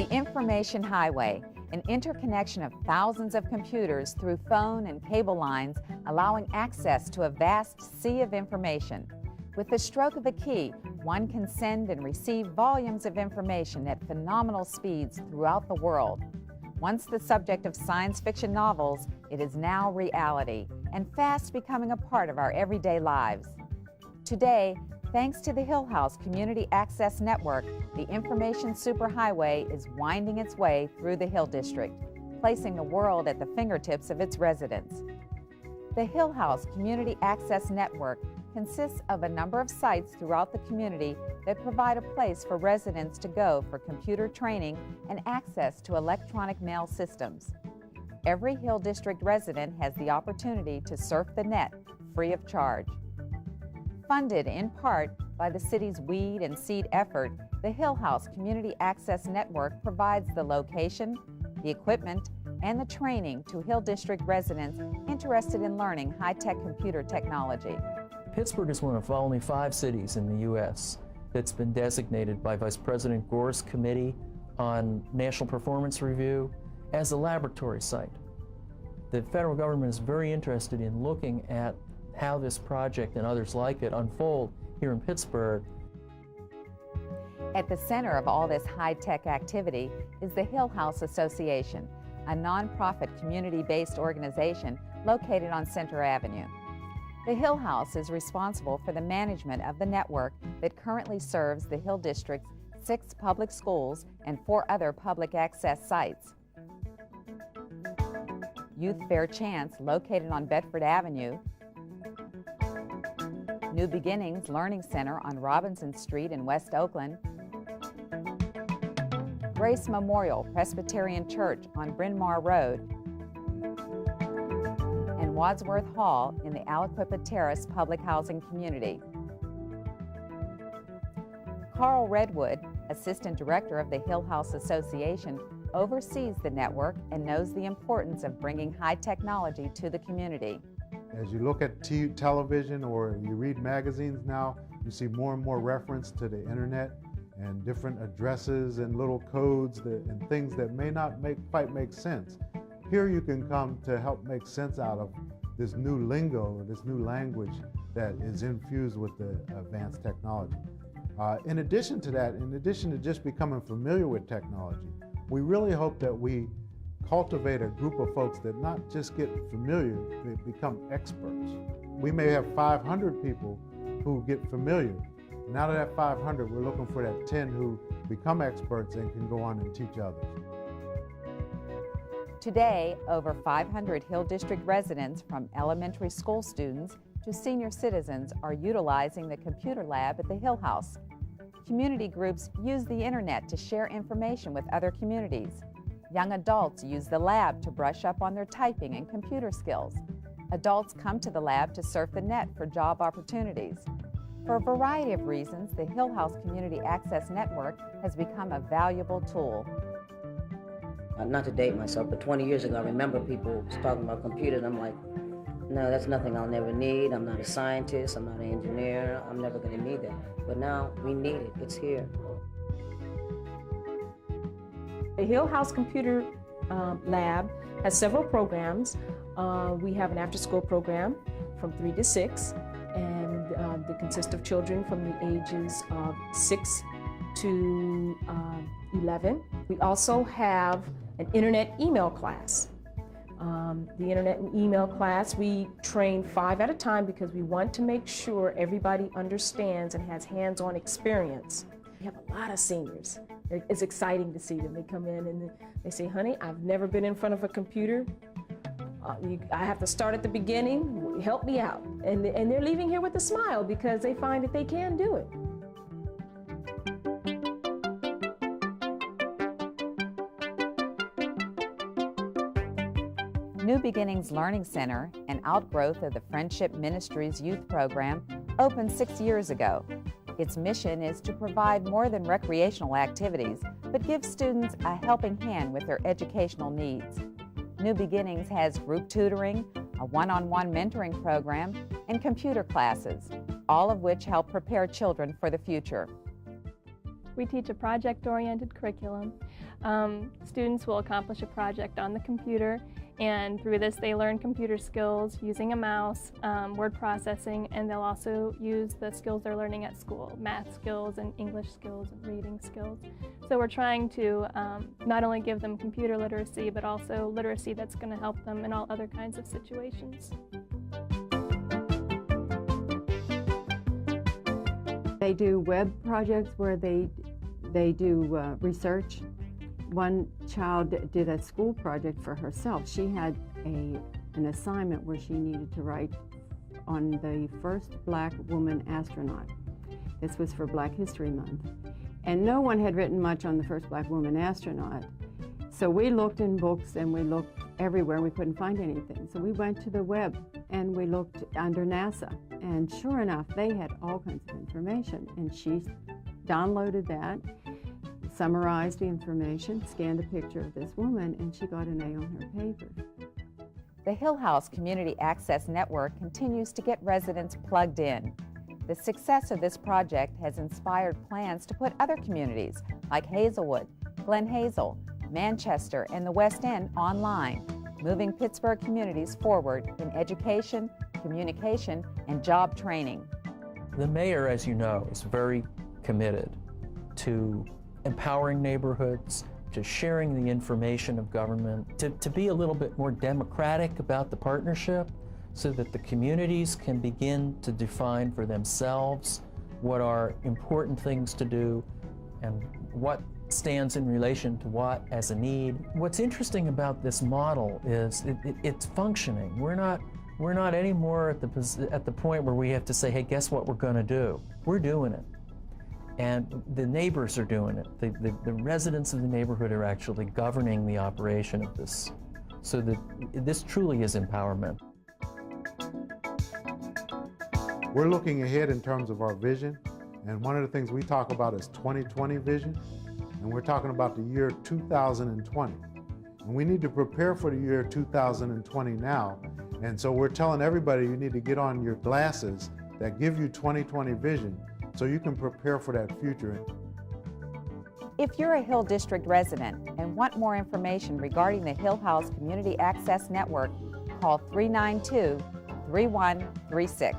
The information highway, an interconnection of thousands of computers through phone and cable lines, allowing access to a vast sea of information. With the stroke of a key, one can send and receive volumes of information at phenomenal speeds throughout the world. Once the subject of science fiction novels, it is now reality and fast becoming a part of our everyday lives. Today, thanks to the Hill House Community Access Network, the information superhighway is winding its way through the Hill District, placing the world at the fingertips of its residents. The Hill House Community Access Network consists of a number of sites throughout the community that provide a place for residents to go for computer training and access to electronic mail systems. Every Hill District resident has the opportunity to surf the net free of charge. Funded in part by the city's Weed and Seed effort, the Hill House Community Access Network provides the location, the equipment, and the training to Hill District residents interested in learning high-tech computer technology. Pittsburgh is one of only 5 cities in the U.S. that's been designated by Vice President Gore's Committee on National Performance Review as a laboratory site. The federal government is very interested in looking at how this project and others like it unfold here in Pittsburgh. At the center of all this high-tech activity is the Hill House Association, a nonprofit community-based organization located on Center Avenue. The Hill House is responsible for the management of the network that currently serves the Hill District's 6 public schools and 4 other public access sites. Youth Fair Chance, located on Bedford Avenue, New Beginnings Learning Center on Robinson Street in West Oakland, Grace Memorial Presbyterian Church on Bryn Mawr Road, and Wadsworth Hall in the Aliquippa Terrace Public Housing Community. Carl Redwood, Assistant Director of the Hill House Association, oversees the network and knows the importance of bringing high technology to the community. As you look at television or you read magazines now, you see more and more reference to the internet and different addresses and little codes and things that may not quite make sense. Here you can come to help make sense out of this new lingo, this new language that is infused with the advanced technology. In addition to that, in addition to just becoming familiar with technology, we really hope that we cultivate a group of folks that not just get familiar, they become experts. We may have 500 people who get familiar. And out of that 500, we're looking for that 10 who become experts and can go on and teach others. Today, over 500 Hill District residents, from elementary school students to senior citizens, are utilizing the computer lab at the Hill House. Community groups use the internet to share information with other communities. Young adults use the lab to brush up on their typing and computer skills. Adults come to the lab to surf the net for job opportunities. For a variety of reasons, the Hill House Community Access Network has become a valuable tool. Not to date myself, but 20 years ago, I remember people talking about computers. I'm like, no, that's nothing I'll never need. I'm not a scientist, I'm not an engineer, I'm never going to need that. But now we need it, it's here. The Hill House Computer Lab has several programs. We have an after-school program from 3 to 6, and that consists of children from the ages of 6 to 11. We also have an internet email class. The internet and email class, we train 5 at a time because we want to make sure everybody understands and has hands-on experience. We have a lot of seniors. It's exciting to see them. They come in and they say, honey, I've never been in front of a computer. I have to start at the beginning. Help me out. And they're leaving here with a smile because they find that they can do it. New Beginnings Learning Center, an outgrowth of the Friendship Ministries youth program, opened 6 years ago. Its mission is to provide more than recreational activities, but give students a helping hand with their educational needs. New Beginnings has group tutoring, a one-on-one mentoring program, and computer classes, all of which help prepare children for the future. We teach a project-oriented curriculum. Students will accomplish a project on the computer, and through this they learn computer skills using a mouse, word processing, and they'll also use the skills they're learning at school, math skills and English skills and reading skills. So we're trying to not only give them computer literacy, but also literacy that's going to help them in all other kinds of situations. They do web projects where they do research. One child did a school project for herself. She had an assignment where she needed to write on the first Black woman astronaut. This was for Black History Month. And no one had written much on the first Black woman astronaut. So we looked in books and we looked everywhere and we couldn't find anything. So we went to the web and we looked under NASA. And sure enough, they had all kinds of information. And she downloaded that, summarized the information, scanned a picture of this woman, and she got an A on her paper. The Hill House Community Access Network continues to get residents plugged in. The success of this project has inspired plans to put other communities like Hazelwood, Glen Hazel, Manchester, and the West End online, moving Pittsburgh communities forward in education, communication, and job training. The mayor, as you know, is very committed to empowering neighborhoods, to sharing the information of government, to be a little bit more democratic about the partnership so that the communities can begin to define for themselves what are important things to do and what stands in relation to what as a need. What's interesting about this model is it's functioning. We're not anymore at the point where we have to say, hey, guess what we're going to do? We're doing it. And the neighbors are doing it. The residents of the neighborhood are actually governing the operation of this. So that this truly is empowerment. We're looking ahead in terms of our vision, and one of the things we talk about is 2020 vision, and we're talking about the year 2020. And we need to prepare for the year 2020 now, and so we're telling everybody you need to get on your glasses that give you 2020 vision so you can prepare for that future. If you're a Hill District resident and want more information regarding the Hill House Community Access Network, call 392-3136.